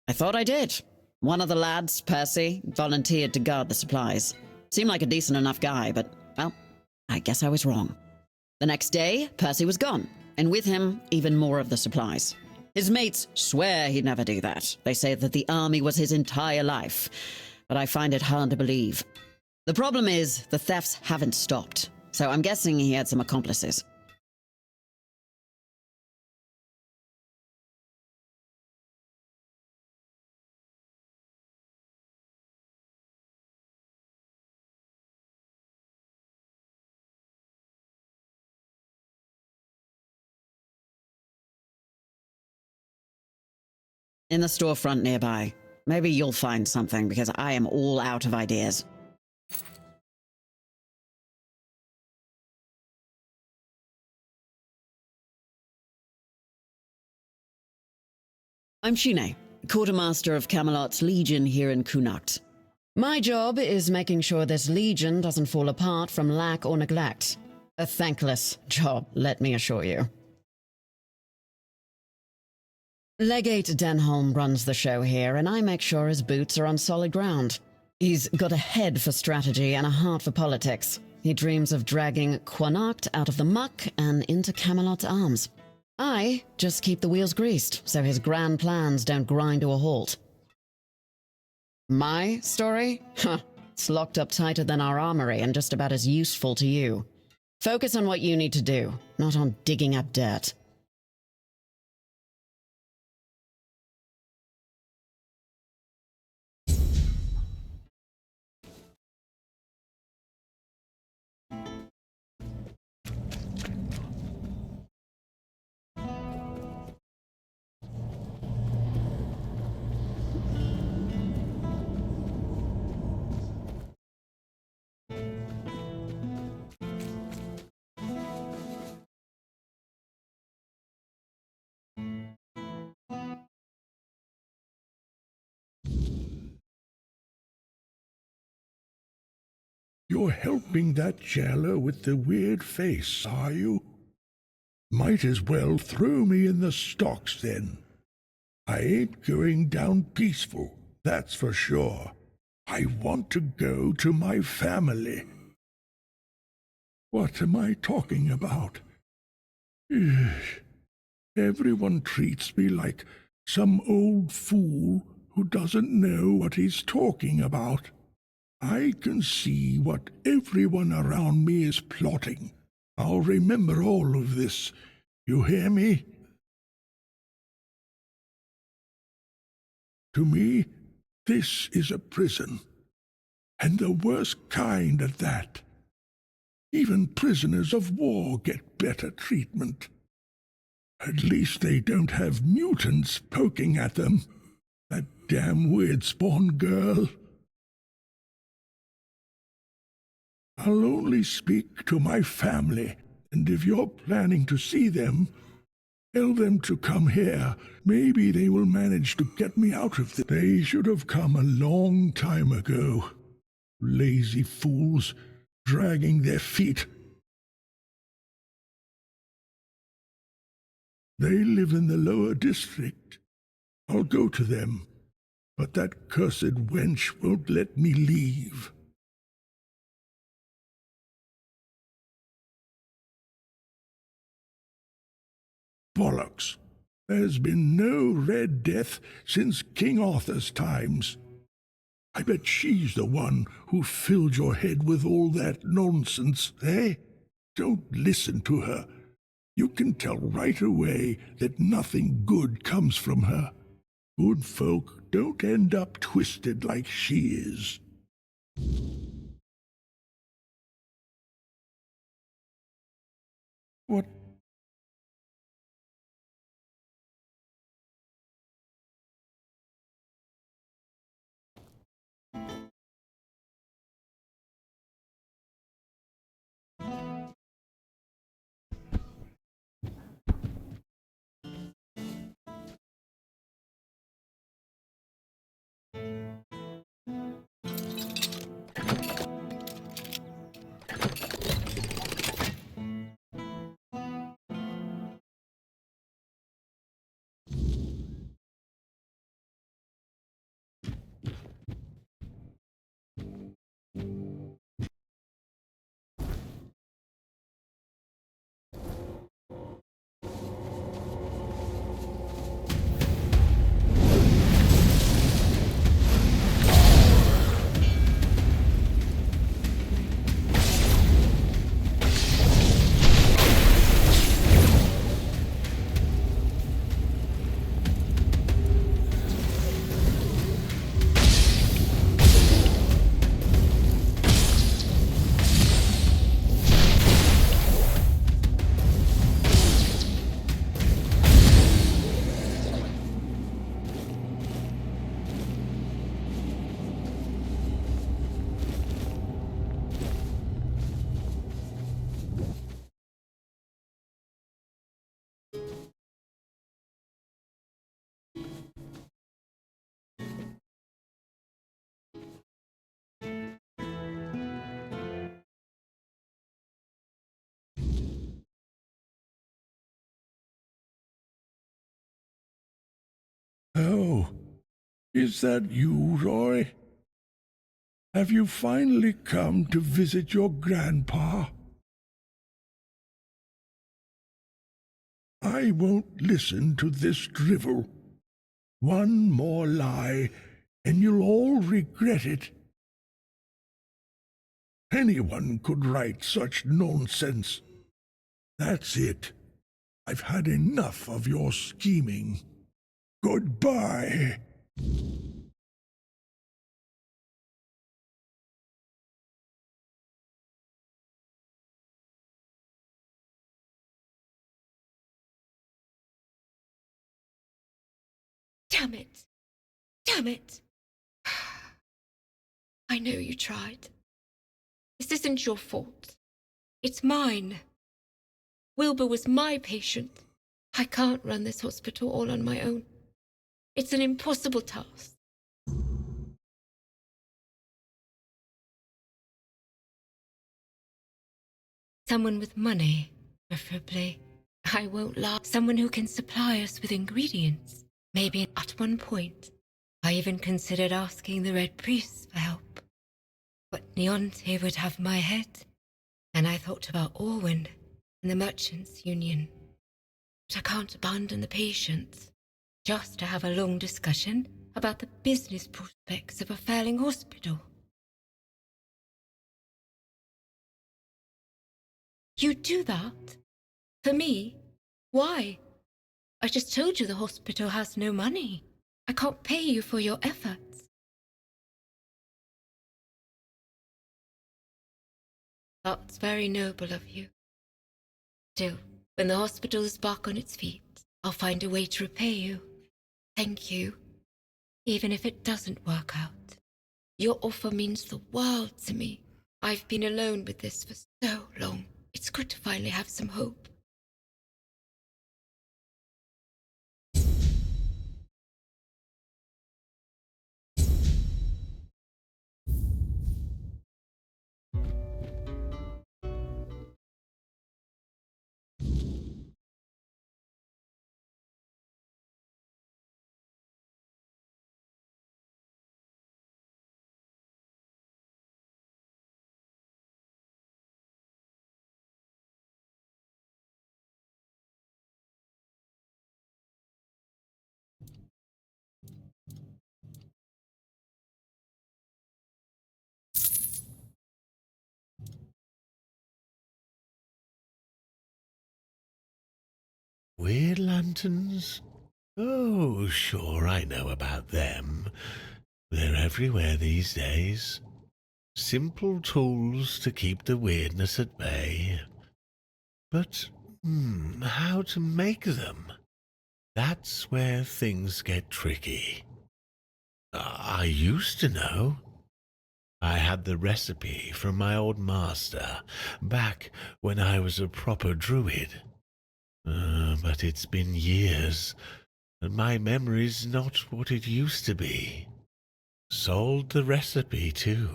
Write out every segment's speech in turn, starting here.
I thought I did. One of the lads, Percy, volunteered to guard the supplies. Seemed like a decent enough guy, but, well, I guess I was wrong. The next day, Percy was gone, and with him, even more of the supplies. His mates swear he'd never do that. They say that the army was his entire life, but I find it hard to believe. The problem is, the thefts haven't stopped, so I'm guessing he had some accomplices. In the storefront nearby. Maybe you'll find something, because I am all out of ideas. I'm Shine, quartermaster of Camelot's Legion here in Cunacht. My job is making sure this legion doesn't fall apart from lack or neglect. A thankless job, let me assure you. Legate Denholm runs the show here, and I make sure his boots are on solid ground. He's got a head for strategy and a heart for politics. He dreams of dragging Cunacht out of the muck and into Camelot's arms. I just keep the wheels greased, so his grand plans don't grind to a halt. My story? Huh, it's locked up tighter than our armory and just about as useful to you. Focus on what you need to do, not on digging up dirt. You're helping that jailer with the weird face, are you? Might as well throw me in the stocks, then. I ain't going down peaceful, that's for sure. I want to go to my family. What am I talking about? Everyone treats me like some old fool who doesn't know what he's talking about. I can see what everyone around me is plotting. I'll remember all of this. You hear me? To me, this is a prison. And the worst kind at that. Even prisoners of war get better treatment. At least they don't have mutants poking at them. That damn weird spawn girl. I'll only speak to my family, and if you're planning to see them, tell them to come here. Maybe they will manage to get me out of this. They should have come a long time ago. Lazy fools, dragging their feet. They live in the lower district. I'll go to them, but that cursed wench won't let me leave. Bollocks! There's been no Red Death since King Arthur's times. I bet she's the one who filled your head with all that nonsense, eh? Don't listen to her. You can tell right away that nothing good comes from her. Good folk don't end up twisted like she is. What? Oh, is that you, Roy? Have you finally come to visit your grandpa? I won't listen to this drivel. One more lie, and you'll all regret it. Anyone could write such nonsense. That's it. I've had enough of your scheming. Goodbye. Damn it! Damn it! I know you tried. This isn't your fault. It's mine. Wilbur was my patient. I can't run this hospital all on my own. It's an impossible task. Someone with money, preferably. I won't lie. Someone who can supply us with ingredients. Maybe at one point, I even considered asking the Red Priests for help. But Neonte would have my head, and I thought about Orwin and the Merchants' Union. But I can't abandon the patients just to have a long discussion about the business prospects of a failing hospital. You do that? For me? Why? I just told you the hospital has no money. I can't pay you for your efforts. That's very noble of you. Still, when the hospital is back on its feet, I'll find a way to repay you. Thank you. Even if it doesn't work out. Your offer means the world to me. I've been alone with this for so long. It's good to finally have some hope. Weird lanterns? Oh, sure, I know about them. They're everywhere these days. Simple tools to keep the weirdness at bay. But, how to make them? That's where things get tricky. I used to know. I had the recipe from my old master, back when I was a proper druid. But it's been years, and my memory's not what it used to be. Sold the recipe, too.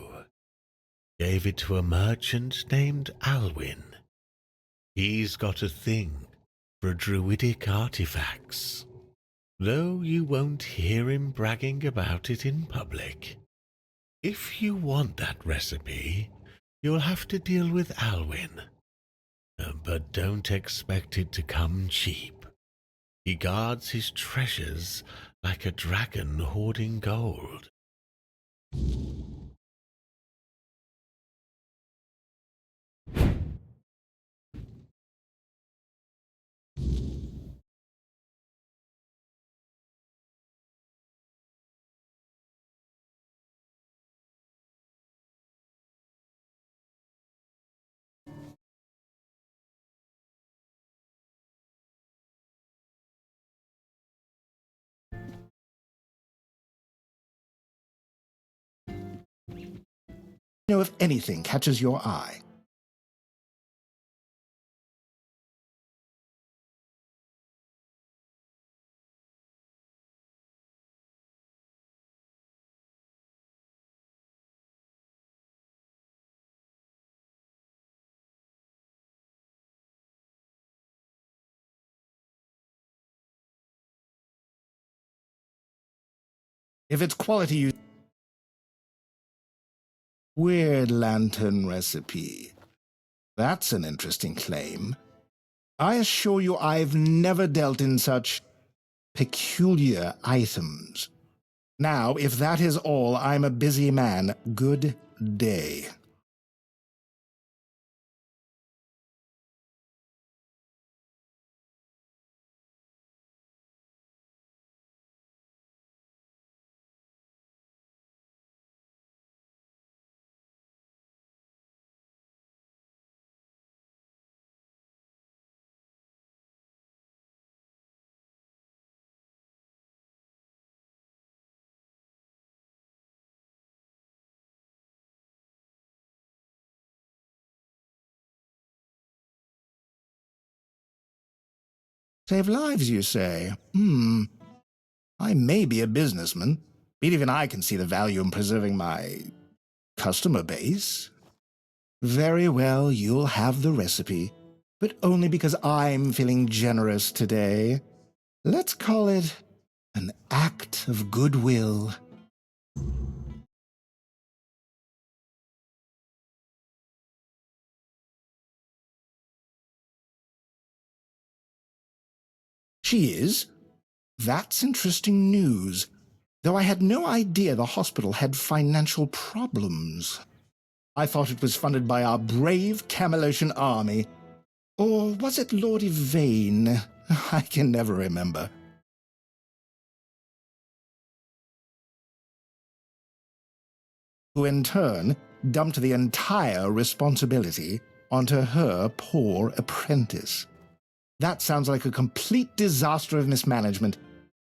Gave it to a merchant named Alwyn. He's got a thing for druidic artifacts, though you won't hear him bragging about it in public. If you want that recipe, you'll have to deal with Alwyn. But don't expect it to come cheap. He guards his treasures like a dragon hoarding gold. Know if anything catches your eye. If it's quality you... Weird lantern recipe. That's an interesting claim. I assure you I've never dealt in such peculiar items. Now, if that is all, I'm a busy man. Good day. Save lives, you say? I may be a businessman, but even I can see the value in preserving my customer base. Very well, you'll have the recipe, but only because I'm feeling generous today. Let's call it an act of goodwill. She is? That's interesting news, though I had no idea the hospital had financial problems. I thought it was funded by our brave Camelocian army. Or was it Lord Yvain? I can never remember. Who in turn dumped the entire responsibility onto her poor apprentice. That sounds like a complete disaster of mismanagement.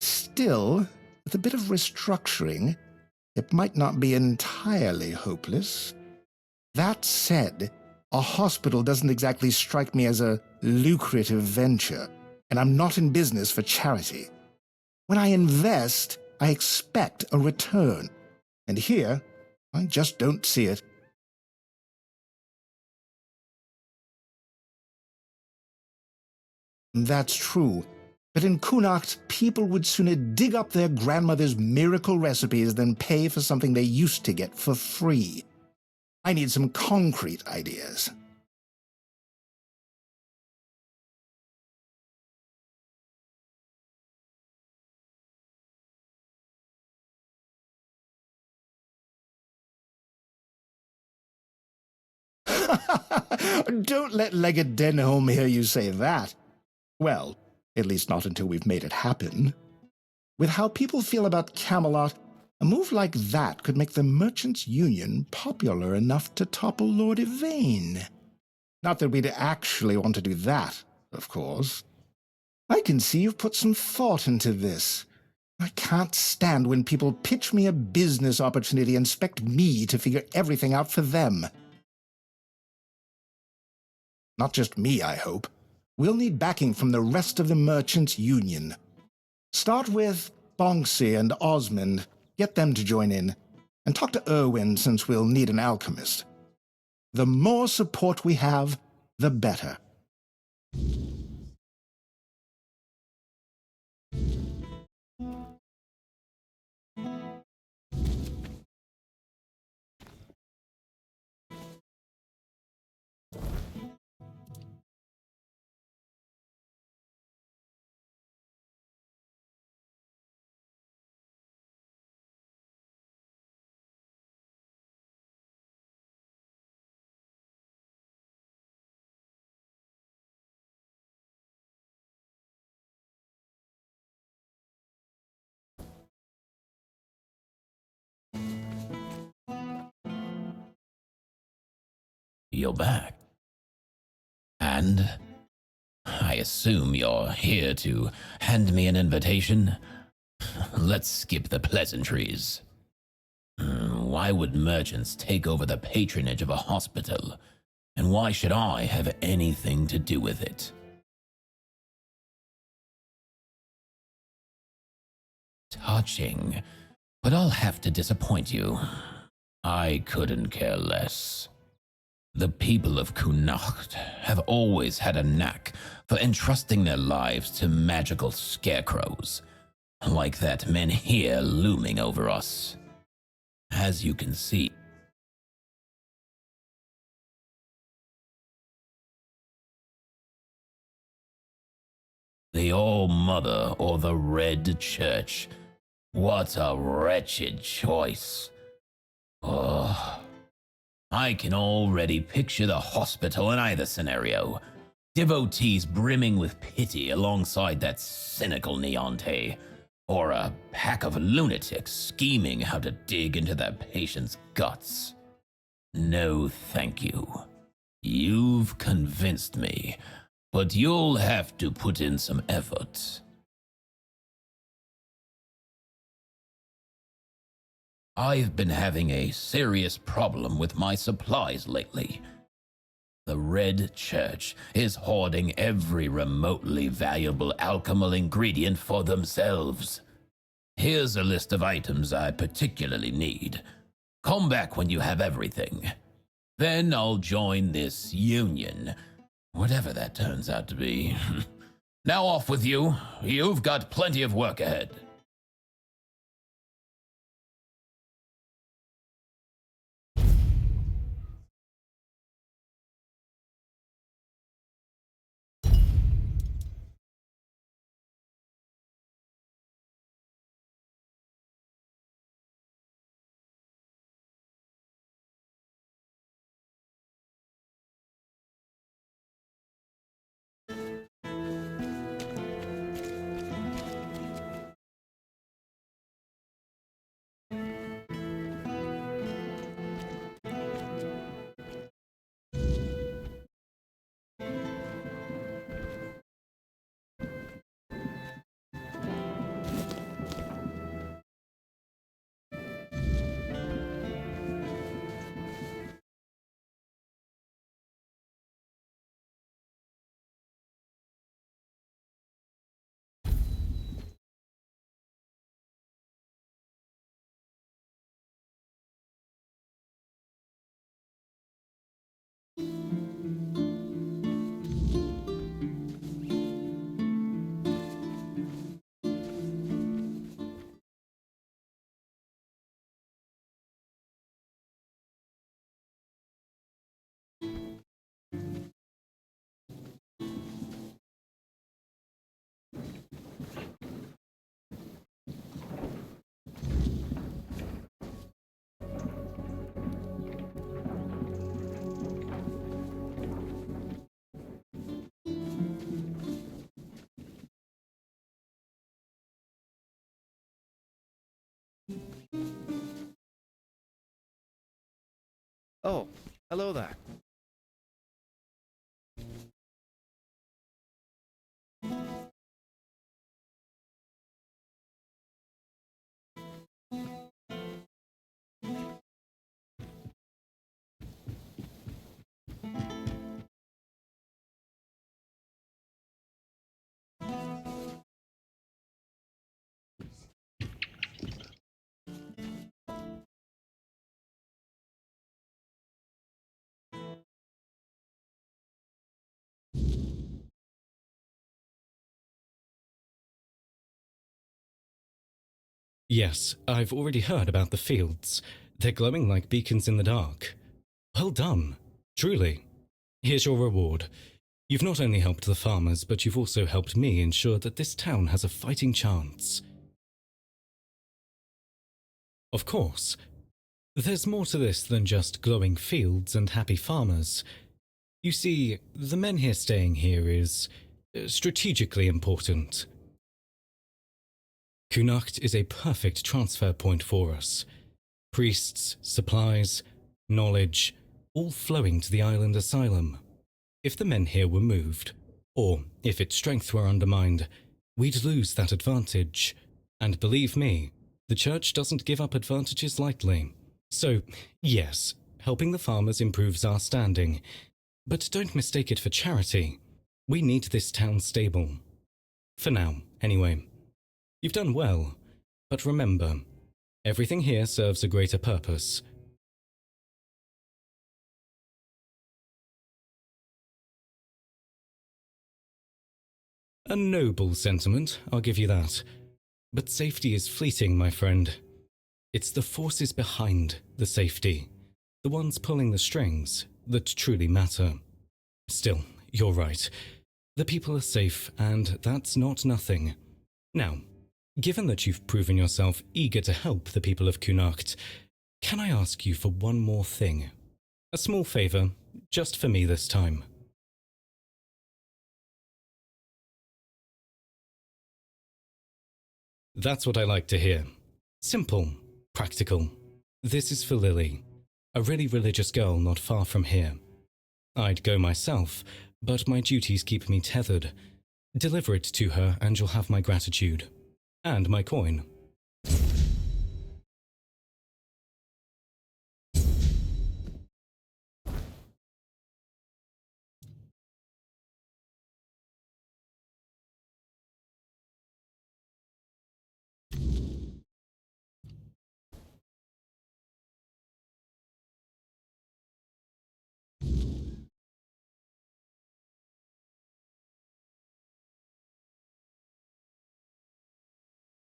Still, with a bit of restructuring, it might not be entirely hopeless. That said, a hospital doesn't exactly strike me as a lucrative venture, and I'm not in business for charity. When I invest, I expect a return, and here, I just don't see it. That's true, but in Cunacht, people would sooner dig up their grandmother's miracle recipes than pay for something they used to get for free. I need some concrete ideas. Don't let Leggett Denholm hear you say that. Well, at least not until we've made it happen. With how people feel about Camelot, a move like that could make the Merchants' Union popular enough to topple Lord Yvain. Not that we'd actually want to do that, of course. I can see you've put some thought into this. I can't stand when people pitch me a business opportunity and expect me to figure everything out for them. Not just me, I hope. We'll need backing from the rest of the Merchants' Union. Start with Bonksy and Osmond. Get them to join in. And talk to Irwin, since we'll need an alchemist. The more support we have, the better. You're back. And I assume you're here to hand me an invitation? Let's skip the pleasantries. Why would merchants take over the patronage of a hospital? And why should I have anything to do with it? Touching, but I'll have to disappoint you. I couldn't care less. The people of Cunacht have always had a knack for entrusting their lives to magical scarecrows. like that men here looming over us. As you can see, the All-Mother or the Red Church. What a wretched choice. Oh, I can already picture the hospital in either scenario. Devotees brimming with pity alongside that cynical Neonte, or a pack of lunatics scheming how to dig into their patient's guts. No, thank you. You've convinced me, but you'll have to put in some effort. I've been having a serious problem with my supplies lately. The Red Church is hoarding every remotely valuable alchemical ingredient for themselves. Here's a list of items I particularly need. Come back when you have everything. Then I'll join this union, whatever that turns out to be. Now off with you. You've got plenty of work ahead. Oh, hello there. Yes, I've already heard about the fields. They're glowing like beacons in the dark. Well done, truly. Here's your reward. You've not only helped the farmers, but you've also helped me ensure that this town has a fighting chance. Of course, there's more to this than just glowing fields and happy farmers. You see, the men here staying here is strategically important. Cunacht is a perfect transfer point for us. Priests, supplies, knowledge, all flowing to the island asylum. If the men here were moved, or if its strength were undermined, we'd lose that advantage. And believe me, the church doesn't give up advantages lightly. So, yes, helping the farmers improves our standing. But don't mistake it for charity. We need this town stable. For now, anyway. You've done well, but remember, everything here serves a greater purpose. A noble sentiment, I'll give you that. But safety is fleeting, my friend. It's the forces behind the safety, the ones pulling the strings, that truly matter. Still, you're right. The people are safe, and that's not nothing. Now, given that you've proven yourself eager to help the people of Cunacht, can I ask you for one more thing? A small favor, just for me this time. That's what I like to hear. Simple, practical. This is for Lily, a really religious girl not far from here. I'd go myself, but my duties keep me tethered. Deliver it to her and you'll have my gratitude. And my coin.